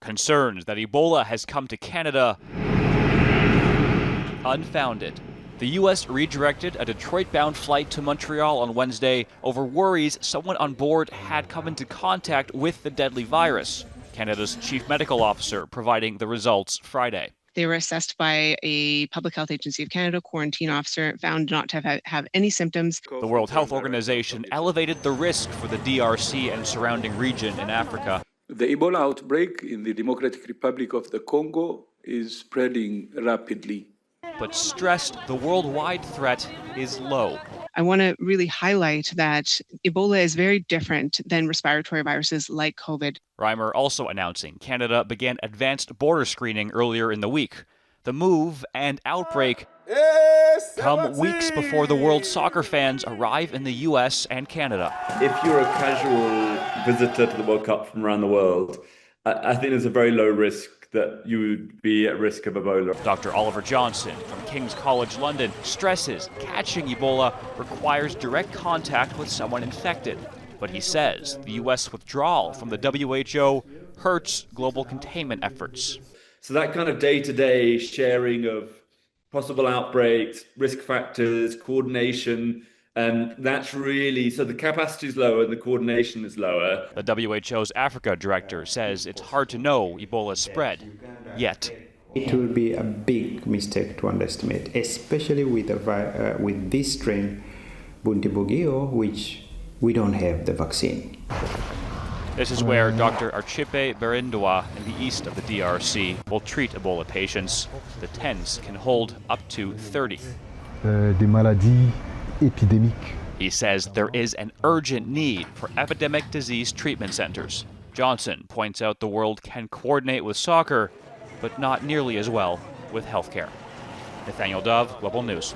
Concerns that Ebola has come to Canada unfounded. The U.S. redirected a Detroit-bound flight to Montreal on Wednesday over worries someone on board had come into contact with the deadly virus. Canada's chief medical officer providing the results Friday. They were assessed by a Public Health Agency of Canada quarantine officer, found not to have any symptoms. The World Health Organization elevated the risk for the DRC and surrounding region in Africa. The Ebola outbreak in the Democratic Republic of the Congo is spreading rapidly. But stressed the worldwide threat is low. I want to really highlight that Ebola is very different than respiratory viruses like COVID. Reimer also announcing Canada began advanced border screening earlier in the week. The move and outbreak come weeks before the World Soccer fans arrive in the U.S. and Canada. If you're a casual visitor to the World Cup from around the world, I think there's a very low risk that you would be at risk of Ebola. Dr. Oliver Johnson from King's College London stresses catching Ebola requires direct contact with someone infected. But he says the U.S. withdrawal from the WHO hurts global containment efforts. So that kind of day-to-day sharing of possible outbreaks, risk factors, coordination, that's really, so the capacity is lower and the coordination is lower. The WHO's Africa director says it's hard to know Ebola's spread yet. It will be a big mistake to underestimate, especially with this strain, Bundibugyo, which we don't have the vaccine. This is where Dr. Archipe Berindwa in the east of the DRC will treat Ebola patients. The tents can hold up to 30. Des maladies épidémiques. He says there is an urgent need for epidemic disease treatment centers. Johnson points out the world can coordinate with soccer, but not nearly as well with healthcare. Nathaniel Dove, Global News.